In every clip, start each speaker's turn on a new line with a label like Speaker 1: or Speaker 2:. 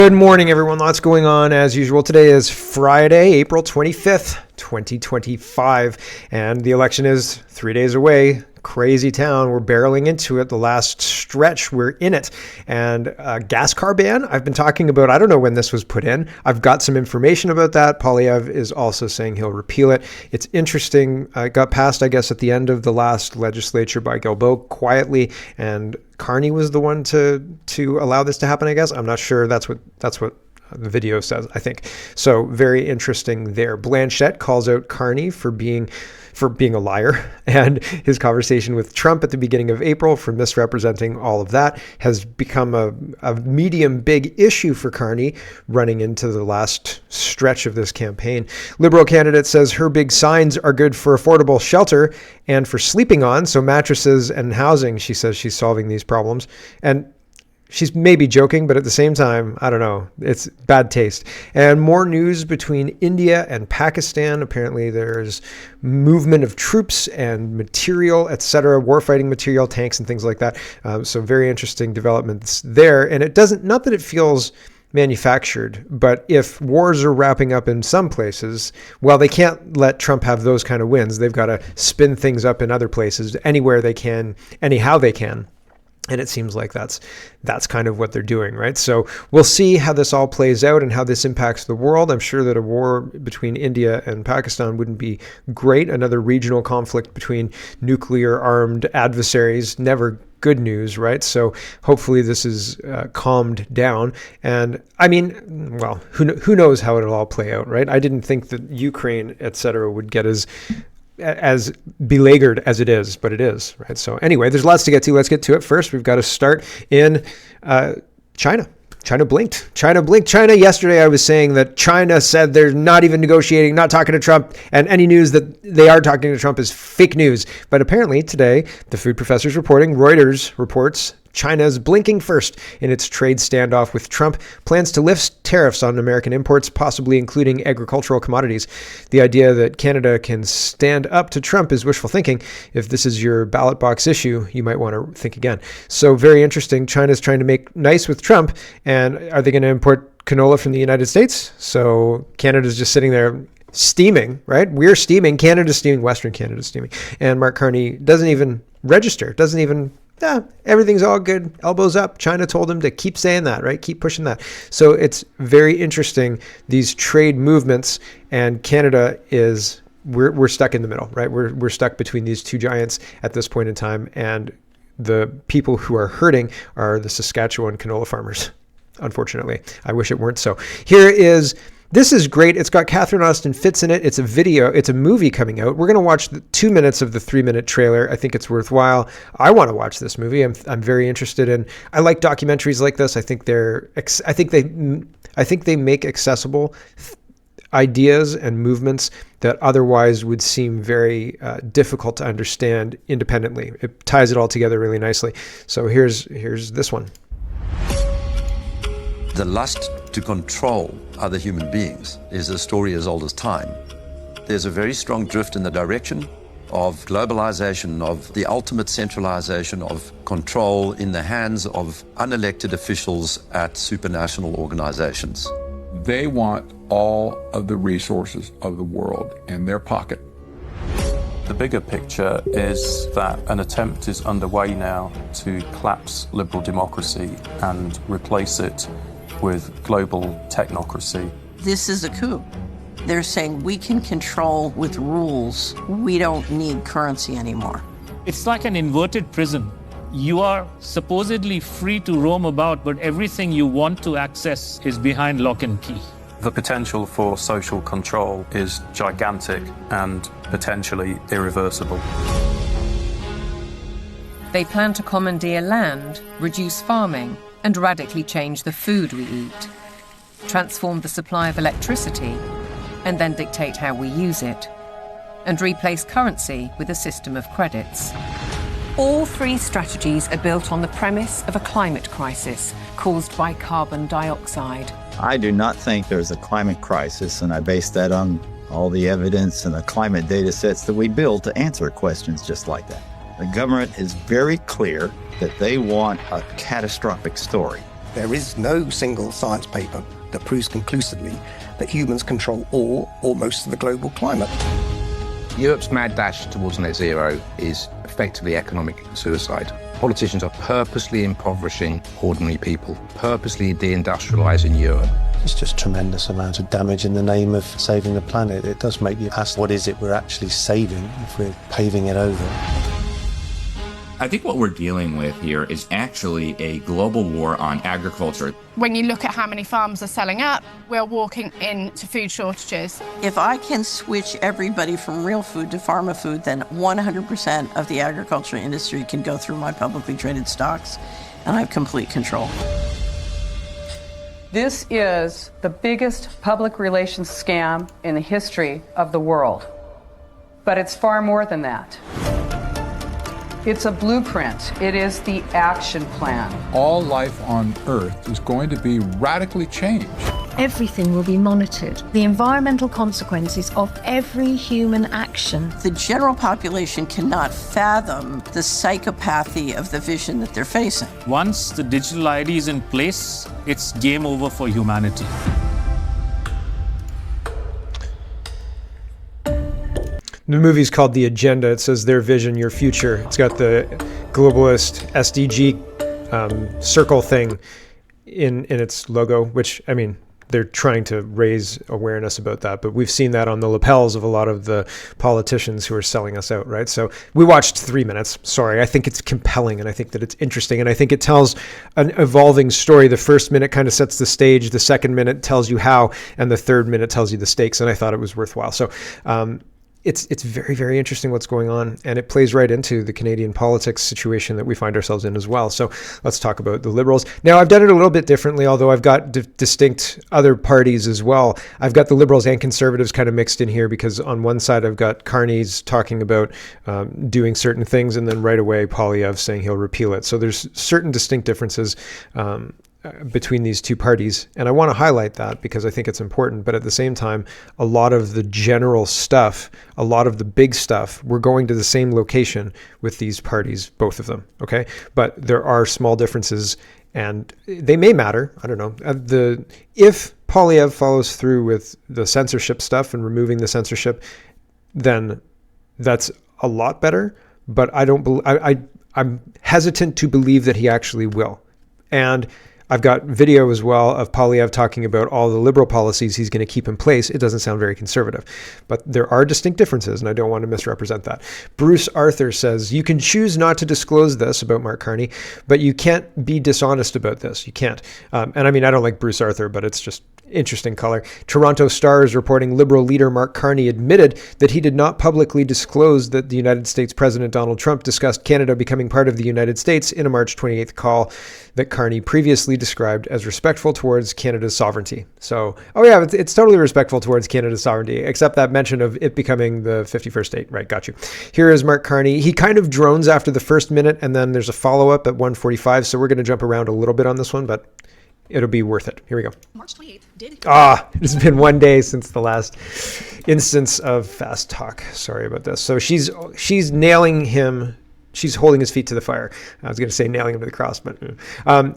Speaker 1: Good morning, everyone. Lots going on as usual. Today is Friday, April 25th, 2025, and the election is 3 days away. Crazy town. We're barreling into it. The last stretch, we're in it. And gas car ban, I've been talking about, I don't know when this was put in. I've got some information about that. Polyev is also saying he'll repeal it. It's interesting. It got passed, I guess, at the end of the last legislature by Guilbeault quietly, and Carney was the one to allow this to happen, I guess. I'm not sure. That's what the video says, I think. So very interesting there. Blanchette calls out Carney for being a liar, and his conversation with Trump at the beginning of April for misrepresenting all of that has become a medium big issue for Carney running into the last stretch of this campaign. Liberal candidate says her big signs are good for affordable shelter and for sleeping on, so mattresses and housing. She says she's solving these problems. And she's maybe joking, but at the same time, I don't know. It's bad taste. And more news between India and Pakistan. Apparently there's movement of troops and material, etc., warfighting material, tanks and things like that. So very interesting developments there. And it doesn't, not that it feels manufactured, but if wars are wrapping up in some places, well, they can't let Trump have those kind of wins. They've got to spin things up in other places anywhere they can, anyhow they can. And it seems like that's kind of what they're doing, right? So we'll see how this all plays out and how this impacts the world. I'm sure that a war between India and Pakistan wouldn't be great. Another regional conflict between nuclear-armed adversaries, never good news, right? So hopefully this is calmed down. And I mean, well, who knows how it'll all play out, right? I didn't think that Ukraine, et cetera, would get as beleaguered as it is, but it is, right? So anyway, there's lots to get to. Let's get to it. First, we've got to start in China. China blinked. China, yesterday I was saying that China said they're not even negotiating, not talking to Trump, and any news that they are talking to Trump is fake news. But apparently today, the food professor's reporting, Reuters reports, China's blinking first in its trade standoff with Trump, plans to lift tariffs on American imports, possibly including agricultural commodities. The idea that Canada can stand up to Trump is wishful thinking. If this is your ballot box issue, you might want to think again. So very interesting. China's trying to make nice with Trump, and are they going to import canola from the United States? So Canada's just sitting there steaming, right? We're steaming, Canada's steaming, Western Canada's steaming. And Mark Carney doesn't even register, everything's all good, elbows up. China told him to keep saying that, right? Keep pushing that. So it's very interesting, these trade movements, and Canada is, we're stuck in the middle, right? We're stuck between these two giants at this point in time, and the people who are hurting are the Saskatchewan canola farmers, unfortunately. I wish it weren't so. This is great. It's got Catherine Austin Fitts in it. It's a movie coming out. We're going to watch the 2 minutes of the 3-minute trailer. I think it's worthwhile. I want to watch this movie. I'm very interested in, I like documentaries like this. I think they make accessible ideas and movements that otherwise would seem very difficult to understand independently. It ties it all together really nicely. So here's this one.
Speaker 2: The lust to control other human beings is a story as old as time. There's a very strong drift in the direction of globalization, of the ultimate centralization of control in the hands of unelected officials at supranational organizations.
Speaker 3: They want all of the resources of the world in their pocket.
Speaker 4: The bigger picture is that an attempt is underway now to collapse liberal democracy and replace it with global technocracy.
Speaker 5: This is a coup. They're saying we can control with rules. We don't need currency anymore.
Speaker 6: It's like an inverted prison. You are supposedly free to roam about, but everything you want to access is behind lock and key.
Speaker 4: The potential for social control is gigantic and potentially irreversible.
Speaker 7: They plan to commandeer land, reduce farming, and radically change the food we eat, transform the supply of electricity, and then dictate how we use it, and replace currency with a system of credits. All three strategies are built on the premise of a climate crisis caused by carbon dioxide.
Speaker 8: I do not think there's a climate crisis, and I base that on all the evidence and the climate data sets that we build to answer questions just like that. The government is very clear that they want a catastrophic story.
Speaker 9: There is no single science paper that proves conclusively that humans control all or most of the global climate.
Speaker 10: Europe's mad dash towards net zero is effectively economic suicide. Politicians are purposely impoverishing ordinary people, purposely deindustrializing Europe.
Speaker 11: It's just tremendous amount of damage in the name of saving the planet. It does make you ask, what is it we're actually saving if we're paving it over?
Speaker 12: I think what we're dealing with here is actually a global war on agriculture.
Speaker 13: When you look at how many farms are selling up, we're walking into food shortages.
Speaker 5: If I can switch everybody from real food to pharma food, then 100% of the agriculture industry can go through my publicly traded stocks, and I have complete control.
Speaker 14: This is the biggest public relations scam in the history of the world. But it's far more than that. It's a blueprint. It is the action plan.
Speaker 3: All life on Earth is going to be radically changed.
Speaker 15: Everything will be monitored. The environmental consequences of every human action.
Speaker 5: The general population cannot fathom the psychopathy of the vision that they're facing.
Speaker 6: Once the digital ID is in place, it's game over for humanity.
Speaker 1: The movie's called The Agenda. It says their vision, your future. It's got the globalist SDG circle thing in its logo, which, I mean, they're trying to raise awareness about that. But we've seen that on the lapels of a lot of the politicians who are selling us out, right? So we watched 3 minutes. Sorry, I think it's compelling, and I think that it's interesting, and I think it tells an evolving story. The first minute kind of sets the stage. The second minute tells you how, and the third minute tells you the stakes, and I thought it was worthwhile. So it's very, very interesting what's going on, and it plays right into the Canadian politics situation that we find ourselves in as well. So let's talk about the Liberals. Now, I've done it a little bit differently, although I've got distinct other parties as well. I've got the Liberals and Conservatives kind of mixed in here, because on one side I've got Carney's talking about doing certain things, and then right away Poilievre saying he'll repeal it. So there's certain distinct differences between these two parties, and I want to highlight that because I think it's important. But at the same time, a lot of the general stuff, a lot of the big stuff, we're going to the same location with these parties, both of them, okay? But there are small differences, and they may matter. I don't know. If Poilievre follows through with the censorship stuff and removing the censorship, then that's a lot better. But I'm hesitant to believe that he actually will. And I've got video as well of Poilievre talking about all the Liberal policies he's going to keep in place. It doesn't sound very conservative, but there are distinct differences, and I don't want to misrepresent that. Bruce Arthur says, you can choose not to disclose this about Mark Carney, but you can't be dishonest about this. You can't. And I mean, I don't like Bruce Arthur, but it's just interesting color. Toronto Star is reporting Liberal leader Mark Carney admitted that he did not publicly disclose that the United States President Donald Trump discussed Canada becoming part of the United States in a March 28th call that Carney previously described as respectful towards Canada's sovereignty. So, oh yeah, it's totally respectful towards Canada's sovereignty, except that mention of it becoming the 51st state. Right, got you. Here is Mark Carney. He kind of drones after the first minute, and then there's a follow-up at 1:45, so we're going to jump around a little bit on this one, but it'll be worth it. Here we go. March 28th it's been 1 day since the last instance of fast talk. Sorry about this. So she's nailing him. She's holding his feet to the fire. I was going to say nailing him to the cross, but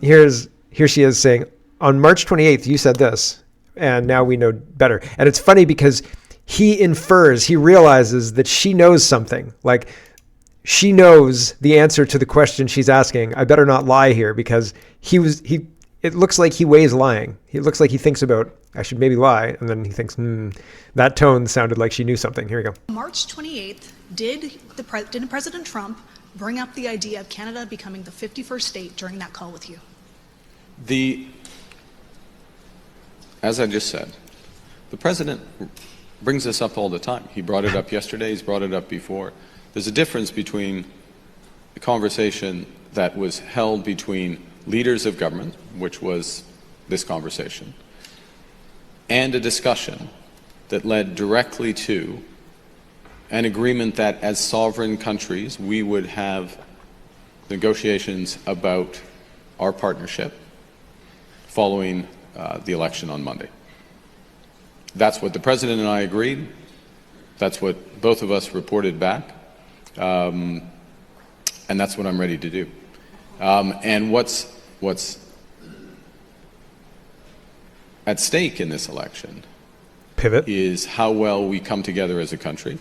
Speaker 1: here she is saying, on March 28th, you said this, and now we know better. And it's funny because he realizes that she knows something. Like, she knows the answer to the question she's asking. I better not lie here, because it looks like he weighs lying. It looks like he thinks about, I should maybe lie. And then he thinks, that tone sounded like she knew something. Here we go.
Speaker 16: March 28th, did President Trump bring up the idea of Canada becoming the 51st state during that call with you?
Speaker 17: As I just said, the president brings this up all the time. He brought it up yesterday. He's brought it up before. There's a difference between the conversation that was held between leaders of government, which was this conversation, and a discussion that led directly to an agreement that as sovereign countries we would have negotiations about our partnership following the election on Monday. That's what the President and I agreed. That's what both of us reported back. And that's what I'm ready to do. And what's at stake in this election
Speaker 1: pivot
Speaker 17: is how well we come together as a country.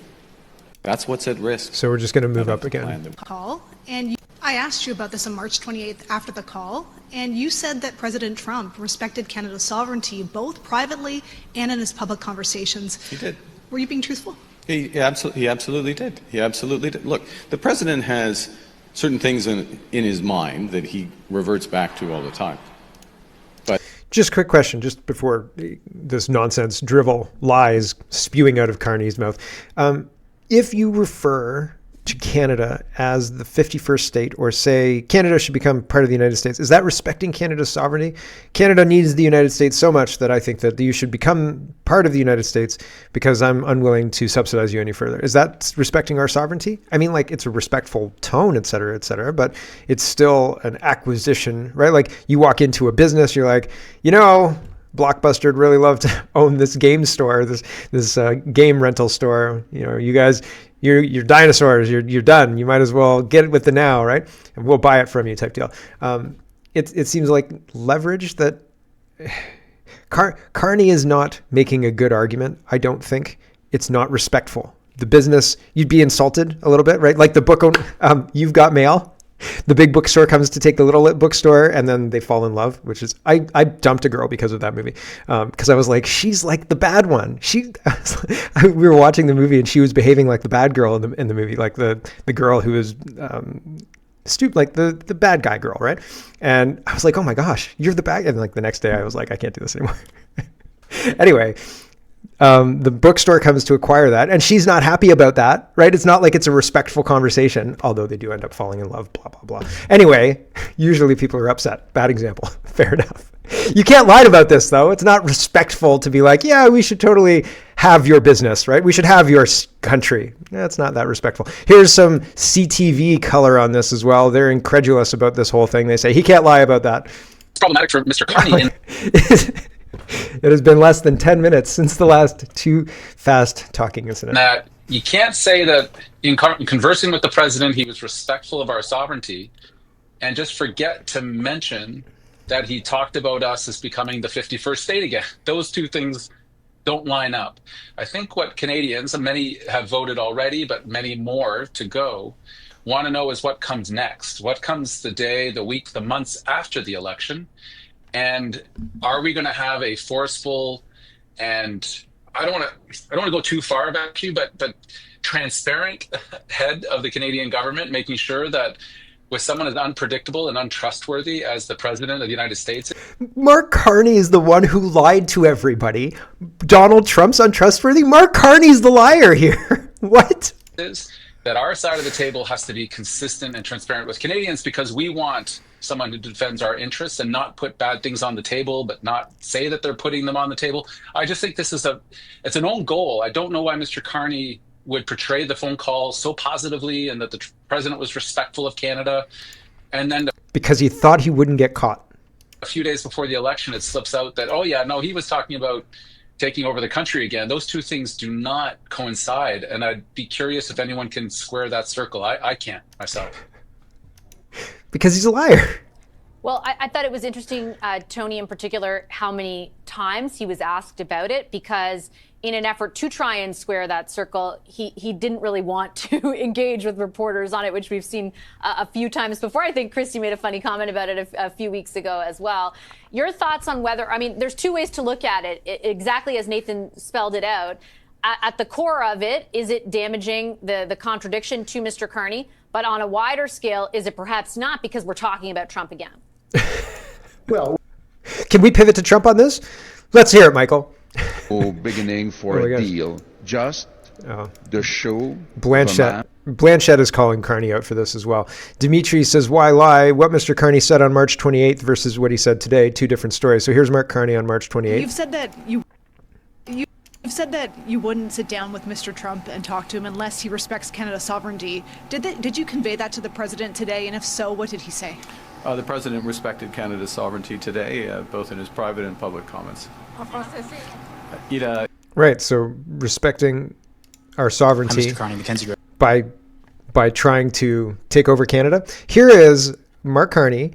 Speaker 17: That's what's at risk.
Speaker 1: So we're just going to move up again.
Speaker 16: Call, and I asked you about this on March 28th after the call, and you said that President Trump respected Canada's sovereignty both privately and in his public conversations.
Speaker 17: He did.
Speaker 16: Were you being truthful?
Speaker 17: He absolutely did. He absolutely did. Look, the president has certain things in his mind that he reverts back to all the time. But
Speaker 1: just quick question, just before this nonsense drivel lies spewing out of Carney's mouth. If you refer to Canada as the 51st state, or say Canada should become part of the United States, is that respecting Canada's sovereignty? Canada needs the United States so much that I think that you should become part of the United States because I'm unwilling to subsidize you any further. Is that respecting our sovereignty? I mean, like, it's a respectful tone, et cetera, but it's still an acquisition, right? Like, you walk into a business, you're like, Blockbuster would really love to own this game store, this game rental store. You guys, you're dinosaurs. You're done. You might as well get it with the now, right? And we'll buy it from you, type deal. It seems like leverage that Carney is not making a good argument. I don't think it's not respectful. The business, you'd be insulted a little bit, right? Like the book, You've Got Mail. The big bookstore comes to take the little bookstore, and then they fall in love, which is, I dumped a girl because of that movie. Because I was like, she's like the bad one. We were watching the movie and she was behaving like the bad girl in the movie, like the girl who was stupid, like the bad guy girl, right? And I was like, oh my gosh, you're the bad. And like the next day I was like, I can't do this anymore. Anyway, the bookstore comes to acquire that, and she's not happy about that, right? It's not like it's a respectful conversation, although they do end up falling in love, blah, blah, blah. Anyway, usually people are upset. Bad example. Fair enough. You can't lie about this, though. It's not respectful to be like, yeah, we should totally have your business, right? We should have your country. That's not that respectful. Here's some CTV color on this as well. They're incredulous about this whole thing. They say, he can't lie about that.
Speaker 18: It's problematic for Mr. Carney.
Speaker 1: It has been less than 10 minutes since the last too fast talking incident.
Speaker 18: That you can't say that in conversing with the president, he was respectful of our sovereignty, and just forget to mention that he talked about us as becoming the 51st state again. Those two things don't line up. I think what Canadians, and many have voted already, but many more to go, want to know is what comes next. What comes the day, the week, the months after the election? And are we going to have a forceful, and I don't want to go too far about you, but transparent head of the Canadian government, making sure that with someone as unpredictable and untrustworthy as the president of the United States.
Speaker 1: Mark Carney is the one who lied to everybody. Donald Trump's untrustworthy. Mark Carney's the liar here. What?
Speaker 18: Is that our side of the table has to be consistent and transparent with Canadians, because we want someone who defends our interests and not put bad things on the table, but not say that they're putting them on the table. I just think this is it's an own goal. I don't know why Mr. Carney would portray the phone call so positively and that the president was respectful of Canada. And then
Speaker 1: because he thought he wouldn't get caught.
Speaker 18: A few days before the election, it slips out that, oh yeah, no, he was talking about taking over the country again. Those two things do not coincide. And I'd be curious if anyone can square that circle. I can't myself.
Speaker 1: Because he's a liar.
Speaker 19: Well, I thought it was interesting, Tony in particular, how many times he was asked about it, because in an effort to try and square that circle, he didn't really want to engage with reporters on it, which we've seen a few times before. I think Christy made a funny comment about it a few weeks ago as well. Your thoughts on whether, I mean, there's two ways to look at it, exactly as Nathan spelled it out. At the core of it, is it damaging the contradiction to Mr. Carney? But on a wider scale, is it perhaps not, because we're talking about Trump again?
Speaker 1: Well, can we pivot to Trump on this? Let's hear it, Michael.
Speaker 20: Beginning for a deal. Just the show.
Speaker 1: Blanchette is calling Carney out for this as well. Dimitri says, why lie? What Mr. Carney said on March 28th versus what he said today, two different stories. So here's Mark Carney on March 28th.
Speaker 16: You've said that you wouldn't sit down with Mr. Trump and talk to him unless he respects Canada's sovereignty. Did you convey that to the president today? And if so, what did he say?
Speaker 17: The president respected Canada's sovereignty today, both in his private and public comments.
Speaker 1: Right, so respecting our sovereignty by trying to take over Canada. Here is Mark Carney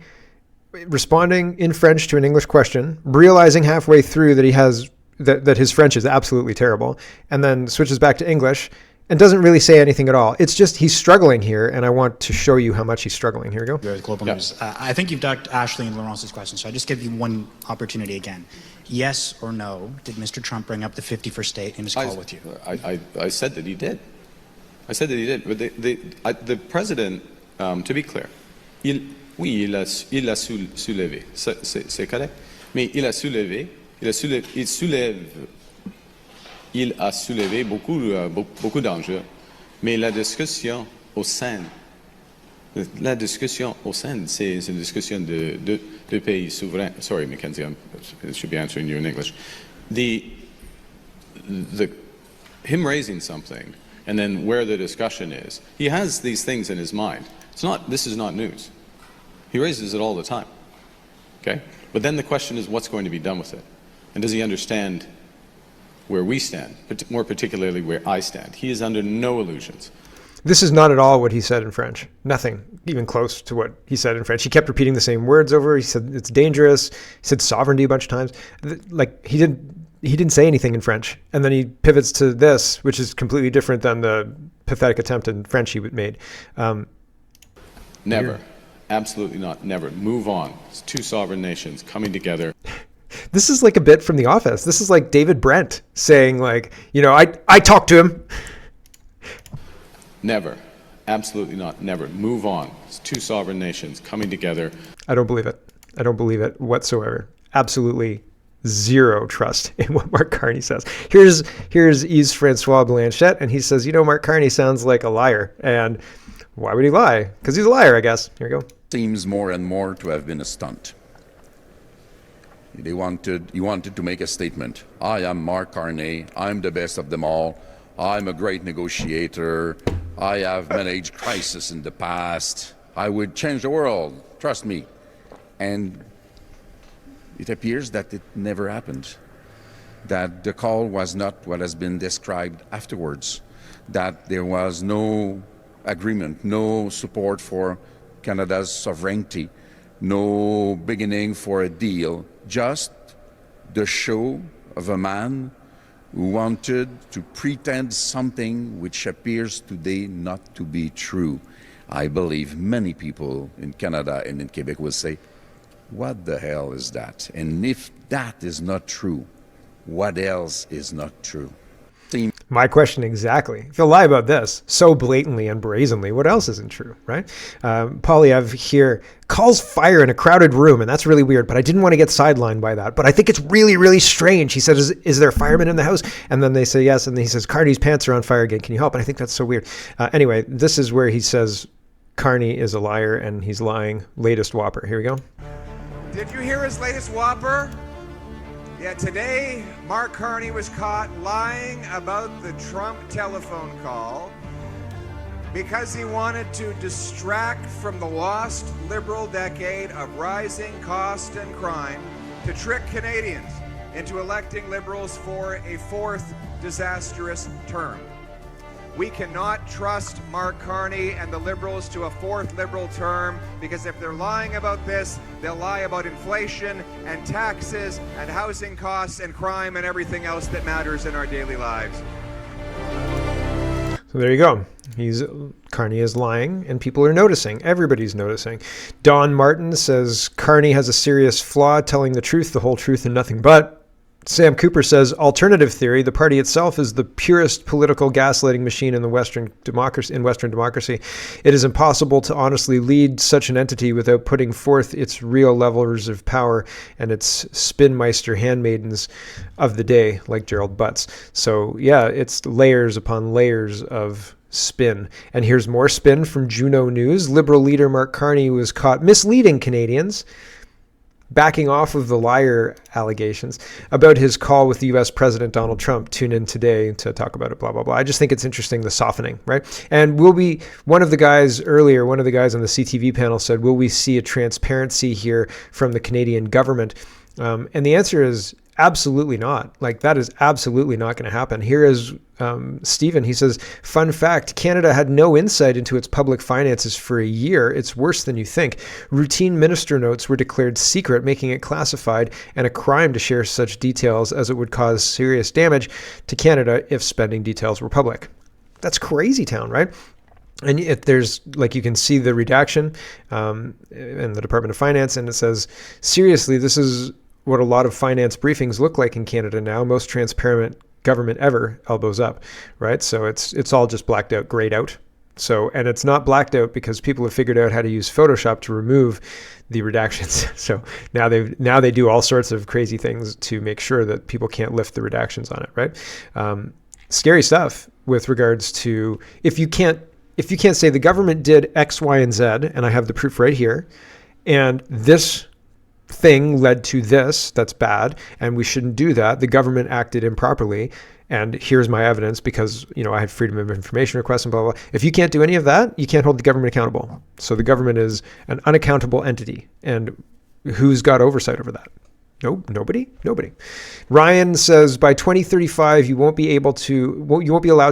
Speaker 1: responding in French to an English question, realizing halfway through that he has that his French is absolutely terrible, and then switches back to English and doesn't really say anything at all. It's just he's struggling here, and I want to show you how much he's struggling. Here we go.
Speaker 21: Global News. I think you've ducked Ashley and Laurence's question, so I just give you one opportunity again. Yes or no, did Mr. Trump bring up the 51st state in his call with you?
Speaker 17: I said that he did. I said that he did. But the president, to be clear, il a soulevé. C'est correct. Mais il a soulevé beaucoup d'enjeux. Mais la discussion au sein, c'est une discussion de pays souverains. Sorry, Mackenzie, I should be answering you in English. Him raising something, and then where the discussion is, he has these things in his mind. This is not news. He raises it all the time. Okay? But then the question is, what's going to be done with it? And does he understand where we stand, but more particularly where I stand? He is under no illusions.
Speaker 1: This is not at all what he said in French. Nothing even close to what he said in French. He kept repeating the same words over. He said it's dangerous. He said sovereignty a bunch of times. Like he didn't say anything in French. And then he pivots to this, which is completely different than the pathetic attempt in French he made.
Speaker 17: Never. Absolutely not. Never. Move on. It's two sovereign nations coming together.
Speaker 1: This is like a bit from The Office. This is like David Brent saying, like, I talked to him.
Speaker 17: Never. Absolutely not. Never. Move on. It's two sovereign nations coming together.
Speaker 1: I don't believe it. I don't believe it whatsoever. Absolutely zero trust in what Mark Carney says. Here's Yves Francois Blanchette, and he says, Mark Carney sounds like a liar. And why would he lie? Because he's a liar, I guess. Here we go.
Speaker 22: Seems more and more to have been a stunt. He wanted to make a statement. I am Mark Carney. I'm the best of them all. I'm a great negotiator. I have managed crisis in the past. I would change the world. Trust me. And it appears that it never happened. That the call was not what has been described afterwards. That there was no agreement, no support for Canada's sovereignty, no beginning for a deal, just the show of a man who wanted to pretend something which appears today not to be true. I believe many people in Canada and in Quebec will say, what the hell is that? And if that is not true, what else is not true?
Speaker 1: My question exactly. If you'll lie about this so blatantly and brazenly, what else isn't true, right? Polyev here calls fire in a crowded room, and that's really weird, but I didn't want to get sidelined by that. But I think it's really, really strange. He says, is there a fireman in the house? And then they say yes, and then he says, Carney's pants are on fire again. Can you help? And I think that's so weird. Anyway, this is where he says Carney is a liar, and he's lying. Latest whopper. Here we go.
Speaker 23: Did you hear his latest whopper? Yeah, today, Mark Carney was caught lying about the Trump telephone call because he wanted to distract from the lost Liberal decade of rising cost and crime to trick Canadians into electing Liberals for a fourth disastrous term. We cannot trust Mark Carney and the Liberals to a fourth Liberal term, because if they're lying about this, they'll lie about inflation and taxes and housing costs and crime and everything else that matters in our daily lives.
Speaker 1: So there you go. Carney is lying, and people are noticing. Everybody's noticing. Don Martin says Carney has a serious flaw, telling the truth, the whole truth, and nothing but. Sam Cooper says, alternative theory, the party itself is the purest political gaslighting machine in Western democracy. It is impossible to honestly lead such an entity without putting forth its real levels of power and its spinmeister handmaidens of the day, like Gerald Butts. So yeah, it's layers upon layers of spin. And here's more spin from Juno News. Liberal leader Mark Carney was caught misleading Canadians, backing off of the liar allegations about his call with the U.S. President Donald Trump. Tune in today to talk about it, blah, blah, blah. I just think it's interesting, the softening, right? And one of the guys on the CTV panel said, will we see a transparency here from the Canadian government? And the answer is absolutely not. Like, that is absolutely not going to happen. Here is Stephen. He says, fun fact, Canada had no insight into its public finances for a year. It's worse than you think. Routine minister notes were declared secret, making it classified and a crime to share such details, as it would cause serious damage to Canada if spending details were public. That's crazy town, right? And if there's, like, you can see the redaction in the Department of Finance, and it says, seriously, this is what a lot of finance briefings look like in Canada now. Most transparent government ever, elbows up, right? So it's all just blacked out, grayed out. So, and it's not blacked out because people have figured out how to use Photoshop to remove the redactions. So now they do all sorts of crazy things to make sure that people can't lift the redactions on it, right? Scary stuff with regards to, if you can't say the government did X, Y, and Z, and I have the proof right here, and this thing led to this, that's bad, and we shouldn't do that. The government acted improperly, and here's my evidence because, I had freedom of information requests and blah, blah, blah. If you can't do any of that, you can't hold the government accountable. So the government is an unaccountable entity, and who's got oversight over that? Nope, nobody. Ryan says by 2035 you won't be allowed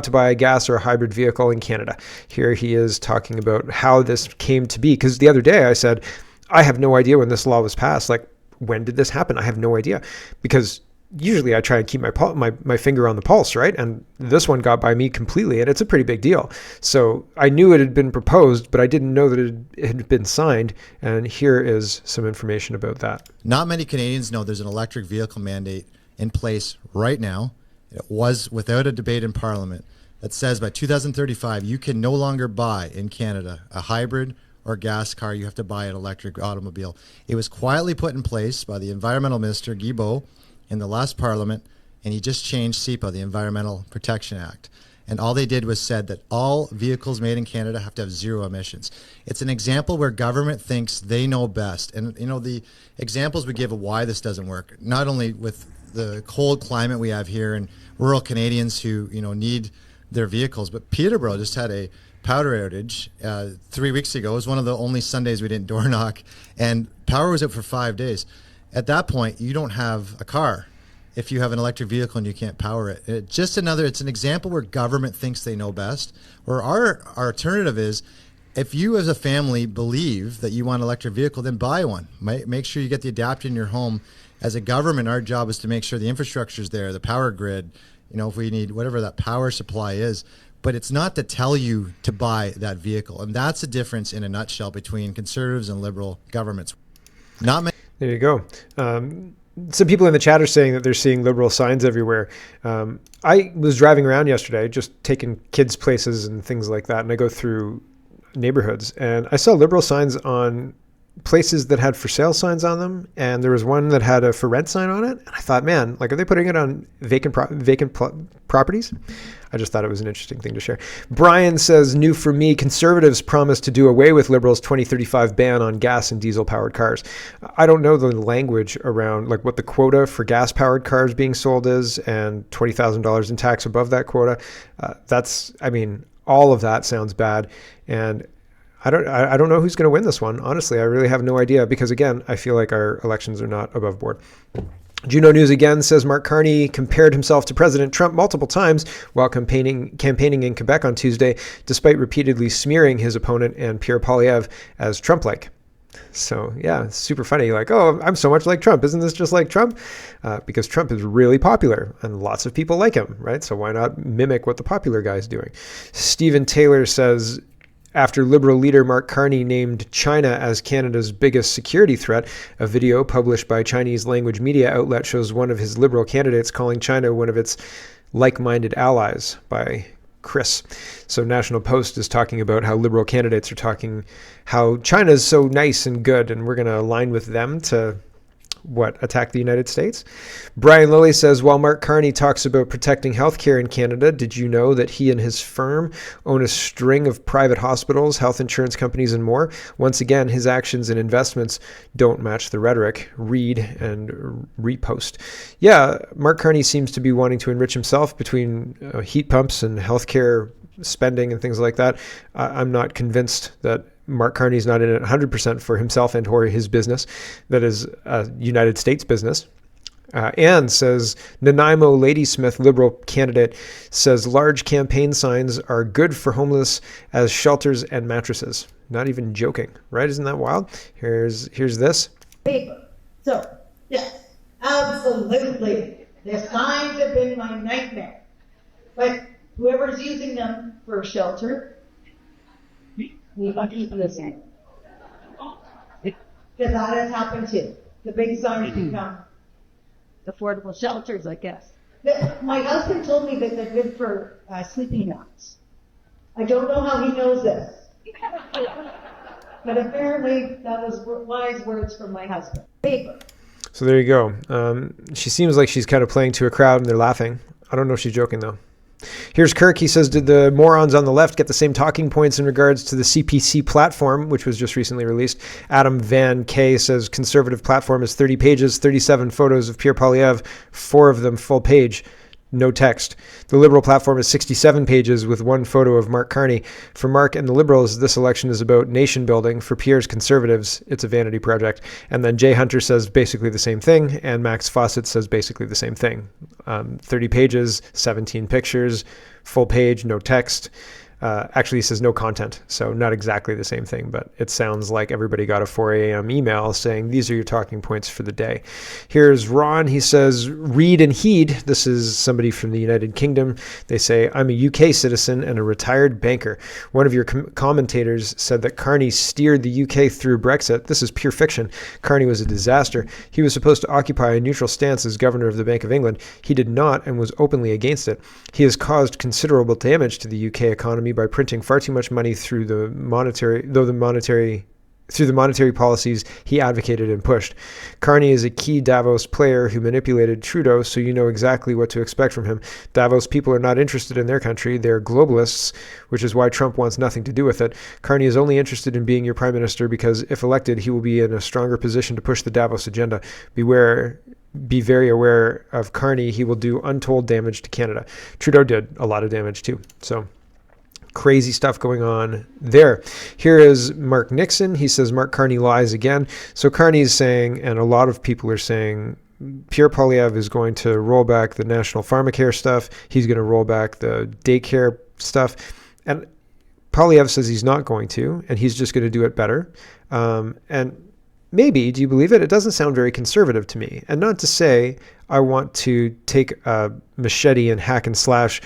Speaker 1: to buy a gas or a hybrid vehicle in Canada. Here he is talking about how this came to be, because the other day I said, I have no idea when this law was passed. Like, when did this happen? I have no idea, because usually I try and keep my finger on the pulse, right? And this one got by me completely, and it's a pretty big deal. So I knew it had been proposed, but I didn't know that it had been signed. And here is some information about that.
Speaker 2: Not many Canadians know there's an electric vehicle mandate in place right now. It was without a debate in Parliament that says by 2035 you can no longer buy in Canada a hybrid or gas car. You have to buy an electric automobile. It was quietly put in place by the Environmental Minister, Guy Beau, in the last Parliament, and he just changed SEPA, the Environmental Protection Act. And all they did was said that all vehicles made in Canada have to have zero emissions. It's an example where government thinks they know best. And, the examples we give of why this doesn't work, not only with the cold climate we have here and rural Canadians who, need their vehicles, but Peterborough just had a powder outage 3 weeks ago. It was one of the only Sundays we didn't door knock, and power was out for 5 days. At that point, you don't have a car if you have an electric vehicle and you can't power it. It's an example where government thinks they know best, where our alternative is, if you as a family believe that you want an electric vehicle, then buy one. Make sure you get the adapter in your home. As a government, our job is to make sure the infrastructure is there, the power grid, if we need whatever that power supply is. But it's not to tell you to buy that vehicle. And that's the difference in a nutshell between conservatives and liberal governments.
Speaker 1: There you go. Some people in the chat are saying that they're seeing liberal signs everywhere. I was driving around yesterday, just taking kids places and things like that. And I go through neighborhoods and I saw liberal signs on places that had for sale signs on them. And there was one that had a for rent sign on it. And I thought, man, like, are they putting it on vacant properties? I just thought it was an interesting thing to share. Brian says, new for me, conservatives promised to do away with Liberals' 2035 ban on gas and diesel-powered cars. I don't know the language around, like, what the quota for gas-powered cars being sold is, and $20,000 in tax above that quota. All of that sounds bad. And I don't know who's going to win this one. Honestly, I really have no idea, because, again, I feel like our elections are not above board. Juno News again says Mark Carney compared himself to President Trump multiple times while campaigning in Quebec on Tuesday, despite repeatedly smearing his opponent and Pierre Poilievre as Trump-like. So, yeah, it's super funny. Like, oh, I'm so much like Trump. Isn't this just like Trump? Because Trump is really popular and lots of people like him, right? So why not mimic what the popular guy's doing? Stephen Taylor says, after Liberal leader Mark Carney named China as Canada's biggest security threat, a video published by Chinese language media outlet shows one of his Liberal candidates calling China one of its like-minded allies by Chris. So National Post is talking about how Liberal candidates are talking how China's so nice and good and we're going to align with them to attack the United States? Brian Lilly says, while Mark Carney talks about protecting healthcare in Canada, did you know that he and his firm own a string of private hospitals, health insurance companies, and more? Once again, his actions and investments don't match the rhetoric. Read and repost. Yeah, Mark Carney seems to be wanting to enrich himself between heat pumps and healthcare spending and things like that. I'm not convinced that Mark Carney's not in it 100% for himself and or his business. That is a United States business. Anne says, Nanaimo Ladysmith, Liberal candidate, says large campaign signs are good for homeless as shelters and mattresses. Not even joking, right? Isn't that wild? Here's this.
Speaker 4: Paper. So, yes, absolutely. The signs have been my nightmare. But whoever's using them for shelter, we must keep listening. Because that has happened too. The big signs become affordable shelters, I guess. My husband told me that they're good for sleeping mats. I don't know how he knows this. But apparently that was wise words from my husband. Paper.
Speaker 1: So there you go. She seems like she's kind of playing to a crowd and they're laughing. I don't know if she's joking though. Here's Kirk. He says, did the morons on the left get the same talking points in regards to the CPC platform, which was just recently released? Adam Van K says, conservative platform is 30 pages, 37 photos of Pierre Poilievre, 4 of them full page, no text. The Liberal platform is 67 pages with 1 photo of Mark Carney. For Mark and the Liberals, this election is about nation building. For Pierre's Conservatives, it's a vanity project. And then Jay Hunter says basically the same thing, and Max Fawcett says basically the same thing. 30 pages, 17 pictures, full page, no text. Actually, he says no content, so not exactly the same thing, but it sounds like everybody got a 4 a.m. email saying these are your talking points for the day. Here's Ron. He says, read and heed. This is somebody from the United Kingdom. They say, I'm a UK citizen and a retired banker. One of your commentators said that Carney steered the UK through Brexit. This is pure fiction. Carney was a disaster. He was supposed to occupy a neutral stance as governor of the Bank of England. He did not and was openly against it. He has caused considerable damage to the UK economy by printing far too much money through the monetary policies he advocated and pushed. Carney is a key Davos player who manipulated Trudeau, so you know exactly what to expect from him. Davos people are not interested in their country. They're globalists, which is why Trump wants nothing to do with it. Carney is only interested in being your prime minister because if elected, he will be in a stronger position to push the Davos agenda. Be very aware of Carney. He will do untold damage to Canada. Trudeau did a lot of damage too. So crazy stuff going on there. Here is Mark Nixon. He says Mark Carney lies again. So Carney's saying, and a lot of people are saying, Pierre Poilievre is going to roll back the national pharmacare stuff. He's going to roll back the daycare stuff. And Poilievre says he's not going to, and he's just going to do it better. And maybe, do you believe it? It doesn't sound very conservative to me. And not to say I want to take a machete and hack and slash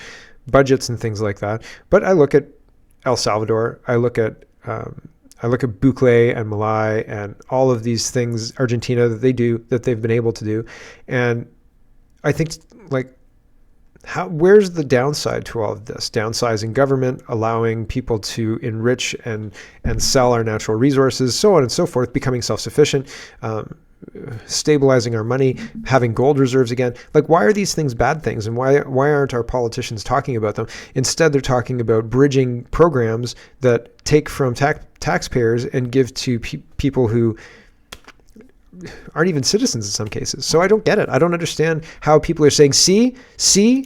Speaker 1: budgets and things like that. But I look at El Salvador, I look at Bukele and Malay and all of these things, Argentina, that they've been able to do. And I think, like, where's the downside to all of this? Downsizing government, allowing people to enrich and sell our natural resources, so on and so forth, becoming self-sufficient, stabilizing our money, having gold reserves again. Like, why are these things bad things, and why aren't our politicians talking about them? Instead, they're talking about bridging programs that take from taxpayers and give to people who aren't even citizens in some cases. So I don't get it. I don't understand how people are saying, see,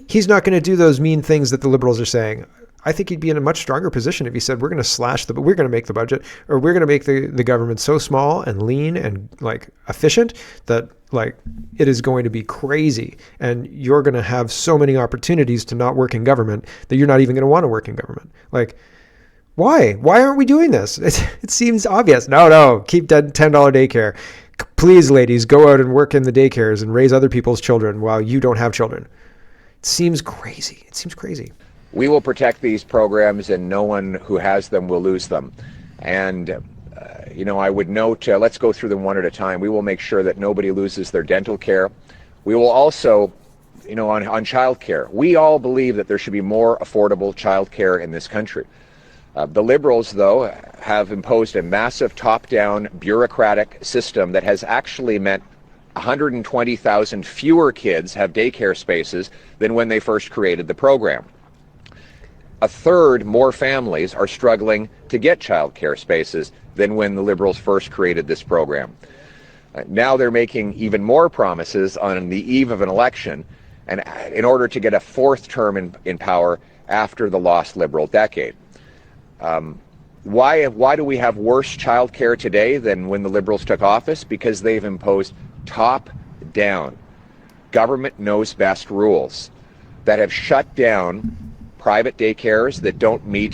Speaker 1: he's not going to do those mean things that the Liberals are saying. I think he'd be in a much stronger position if he said, we're going to make the budget, or we're going to make the government so small and lean and like efficient that like it is going to be crazy. And you're going to have so many opportunities to not work in government that you're not even going to want to work in government. Like, why aren't we doing this? It seems obvious. No, keep $10 daycare. Please, ladies, go out and work in the daycares and raise other people's children while you don't have children. It seems crazy.
Speaker 7: We will protect these programs, and no one who has them will lose them. And, I would note, let's go through them one at a time. We will make sure that nobody loses their dental care. We will also, on child care, we all believe that there should be more affordable child care in this country. The Liberals, though, have imposed a massive top-down bureaucratic system that has actually meant 120,000 fewer kids have daycare spaces than when they first created the program. A third more families are struggling to get child care spaces than when the Liberals first created this program. Now they're making even more promises on the eve of an election, and in order to get a fourth term in power after the lost Liberal decade. Why do we have worse child care today than when the Liberals took office? Because they've imposed top-down government knows best rules that have shut down private daycares that don't meet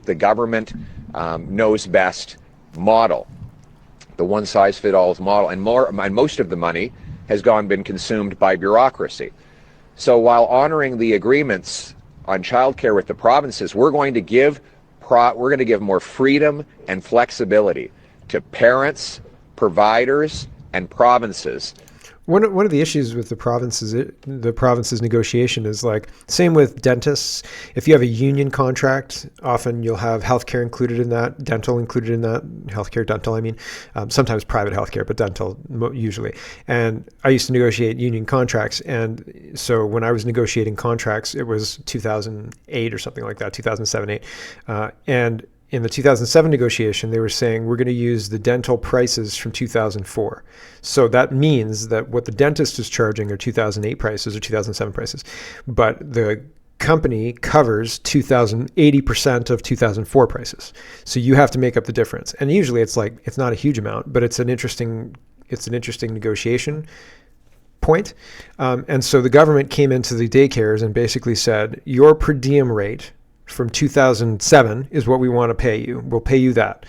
Speaker 7: the government knows best model, the one size fits all model, and most of the money has been consumed by bureaucracy. So while honoring the agreements on childcare with the provinces, we're going to give more freedom and flexibility to parents, providers, and provinces.
Speaker 1: One of the issues with the province's negotiation is like, same with dentists. If you have a union contract, often you'll have healthcare included in that, dental included in that, healthcare, dental, I mean, sometimes private healthcare, but dental usually. And I used to negotiate union contracts. And so when I was negotiating contracts, it was 2008 or something like that, 2007, 8. And in the 2007 negotiation, they were saying we're going to use the dental prices from 2004. So that means that what the dentist is charging are 2008 prices or 2007 prices, but the company covers 80% of 2004 prices. So you have to make up the difference. And usually it's not a huge amount, but it's an interesting negotiation point. And so the government came into the daycares and basically said, your per diem rate from 2007 is what we want to pay you. We'll pay you that.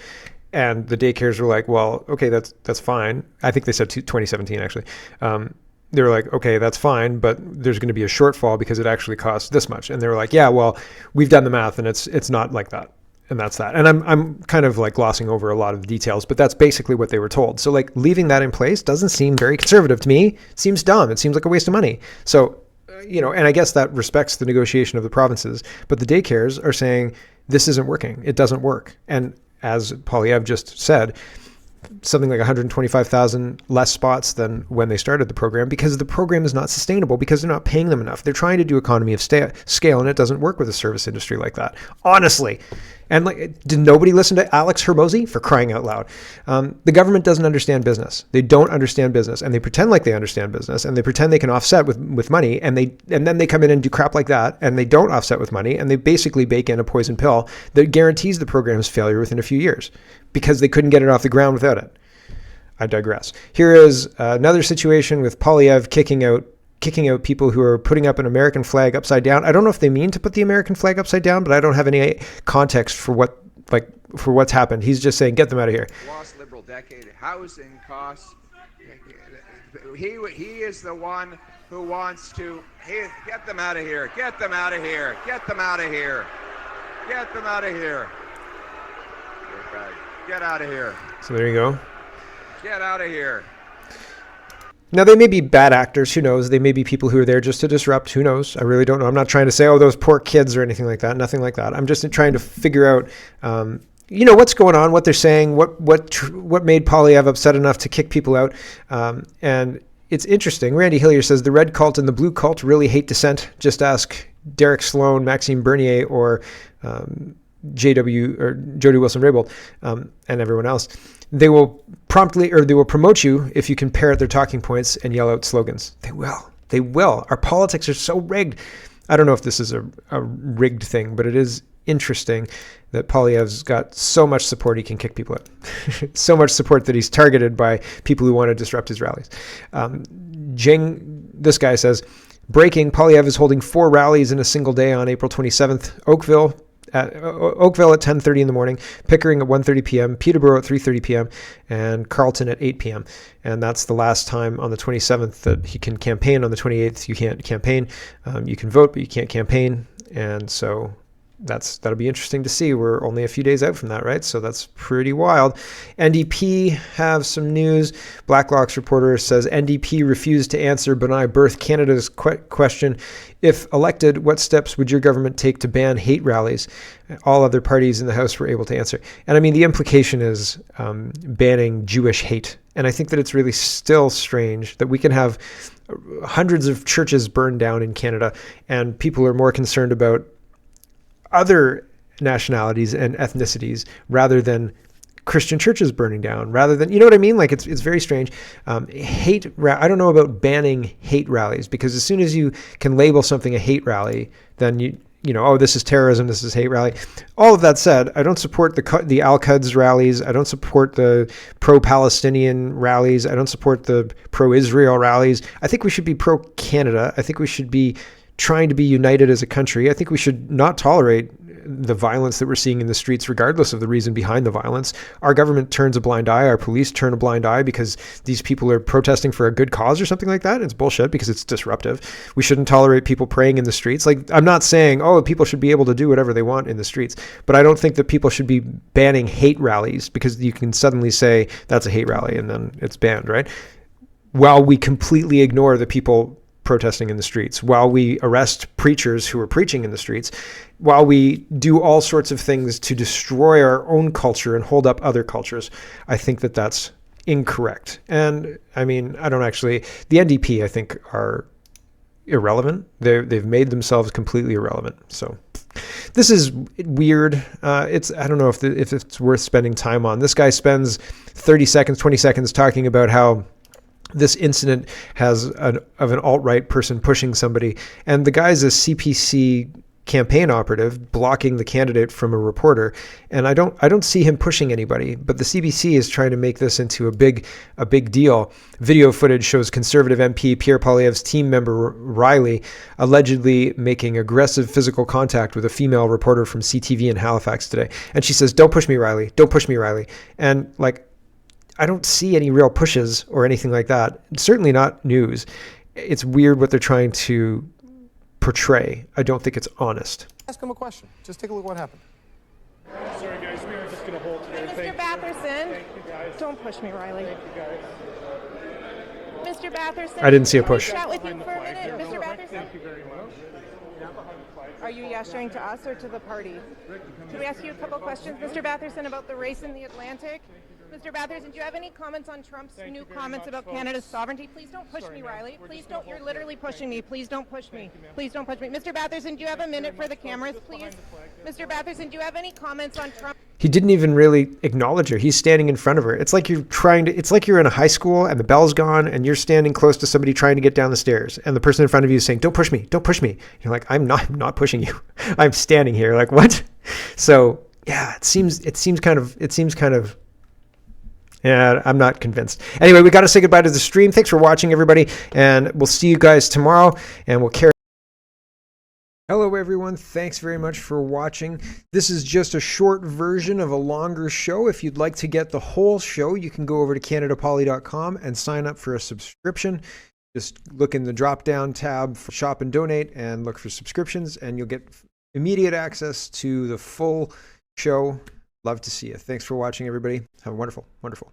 Speaker 1: And the daycares were like, well, okay, that's fine. I think they said 2017 actually. They were like, okay, that's fine, but there's going to be a shortfall because it actually costs this much. And they were like, yeah, well, we've done the math and it's not like that. And that's that. And I'm kind of like glossing over a lot of the details, but that's basically what they were told. So like leaving that in place doesn't seem very conservative to me. It seems dumb. It seems like a waste of money. So and I guess that respects the negotiation of the provinces, but the daycares are saying this isn't working. It doesn't work. And as Poilievre just said, something like 125,000 less spots than when they started the program because the program is not sustainable because they're not paying them enough. They're trying to do economy of scale, and it doesn't work with a service industry like that. Honestly. And did nobody listen to Alex Hermosi, for crying out loud? The government doesn't understand business. They don't understand business, and they pretend like they understand business, and they pretend they can offset with money, and then they come in and do crap like that, and they don't offset with money, and they basically bake in a poison pill that guarantees the program's failure within a few years because they couldn't get it off the ground without it. I digress. Here is another situation with Poilievre kicking out people who are putting up an American flag upside down. I don't know if they mean to put the American flag upside down, but I don't have any context for what's happened. He's just saying, get them out of here.
Speaker 23: Lost liberal decade, housing costs. He is the one who wants to get them out of here. Get them out of here. Get them out of here. Get them out of here. Get out of here.
Speaker 1: So there you go.
Speaker 23: Get out of here.
Speaker 1: Now, they may be bad actors. Who knows? They may be people who are there just to disrupt. Who knows? I really don't know. I'm not trying to say, oh, those poor kids or anything like that. Nothing like that. I'm just trying to figure out, what's going on, what they're saying, what made Poilievre upset enough to kick people out. And it's interesting. Randy Hillier says, the red cult and the blue cult really hate dissent. Just ask Derek Sloan, Maxime Bernier, or JW or Jody Wilson-Raybould, and everyone else. They will promote you if you can parrot their talking points and yell out slogans. They will. Our politics are so rigged. I don't know if this is a rigged thing, but it is interesting that Poilievre's got so much support he can kick people out. So much support that he's targeted by people who want to disrupt his rallies. This guy says, breaking, Poilievre is holding 4 rallies in a single day on April 27th. Oakville at 10:30 in the morning, Pickering at 1:30 p.m., Peterborough at 3:30 p.m., and Carleton at 8 p.m. And that's the last time on the 27th that he can campaign. On the 28th, you can't campaign. You can vote, but you can't campaign. And so that'll be interesting to see. We're only a few days out from that, right? So that's pretty wild. NDP have some news. Blacklock's reporter says NDP refused to answer B'nai Birth Canada's question. If elected, what steps would your government take to ban hate rallies? All other parties in the House were able to answer. And I mean, the implication is banning Jewish hate. And I think that it's really still strange that we can have hundreds of churches burned down in Canada, and people are more concerned about other nationalities and ethnicities rather than Christian churches burning down, rather than, you know what I mean? Like it's very strange. I don't know about banning hate rallies, because as soon as you can label something a hate rally, then oh, this is terrorism, this is hate rally. All of that said, I don't support the Al-Quds rallies. I don't support the pro-Palestinian rallies. I don't support the pro-Israel rallies. I think we should be pro-Canada. I think we should be trying to be united as a country. I think we should not tolerate the violence that we're seeing in the streets, regardless of the reason behind the violence. Our government turns a blind eye. Our police turn a blind eye because these people are protesting for a good cause or something like that. It's bullshit because it's disruptive. We shouldn't tolerate people praying in the streets. Like, I'm not saying, people should be able to do whatever they want in the streets, but I don't think that people should be banning hate rallies because you can suddenly say that's a hate rally and then it's banned, right? While we completely ignore the people protesting in the streets, while we arrest preachers who are preaching in the streets, while we do all sorts of things to destroy our own culture and hold up other cultures, I think that that's incorrect. And I mean, the NDP, I think, are irrelevant. They've made themselves completely irrelevant. So this is weird. I don't know if it's worth spending time on. This guy spends 30 seconds, 20 seconds talking about how this incident has of an alt-right person pushing somebody, and the guy's a CPC campaign operative blocking the candidate from a reporter, and I don't see him pushing anybody, but the CBC is trying to make this into a big deal. Video footage shows Conservative MP Pierre Poilievre's team member Riley allegedly making aggressive physical contact with a female reporter from CTV in Halifax today, and she says, "Don't push me, Riley. Don't push me, Riley." And I don't see any real pushes or anything like that. It's certainly not news. It's weird what they're trying to portray. I don't think it's honest.
Speaker 8: Ask him a question. Just take a look at what happened.
Speaker 9: Sorry, guys. We were just going to hold together.
Speaker 13: Mr. Batherson, don't push me, Riley. Mr. Batherson,
Speaker 1: I didn't see a push.
Speaker 13: Can I chat with you for a minute, Mr. Batherson?
Speaker 9: Thank you very much.
Speaker 13: Are you gesturing to us or to the party? Can we ask you a couple questions, Mr. Batherson, about the race in the Atlantic? Mr. Batherson, do you have any comments on Trump's new comments about Canada's sovereignty? Please don't push me, Riley. Please don't. You're literally pushing me. Please don't push me. Please don't push me. Mr. Batherson, do you have a minute for the cameras, please? Mr. Batherson, do you have any comments on Trump?
Speaker 1: He didn't even really acknowledge her. He's standing in front of her. It's like it's like you're in a high school and the bell's gone and you're standing close to somebody trying to get down the stairs and the person in front of you is saying, "Don't push me. Don't push me." You're like, I'm not pushing you. I'm standing here. Like, what? So yeah, it seems kind of, yeah, I'm not convinced. Anyway, we got to say goodbye to the stream. Thanks for watching, everybody. And we'll see you guys tomorrow and we'll carry. Hello, everyone. Thanks very much for watching. This is just a short version of a longer show. If you'd like to get the whole show, you can go over to canadianpolitics.com and sign up for a subscription. Just look in the drop-down tab for Shop and Donate and look for subscriptions, and you'll get immediate access to the full show. Love to see you. Thanks for watching, everybody. Have a wonderful, wonderful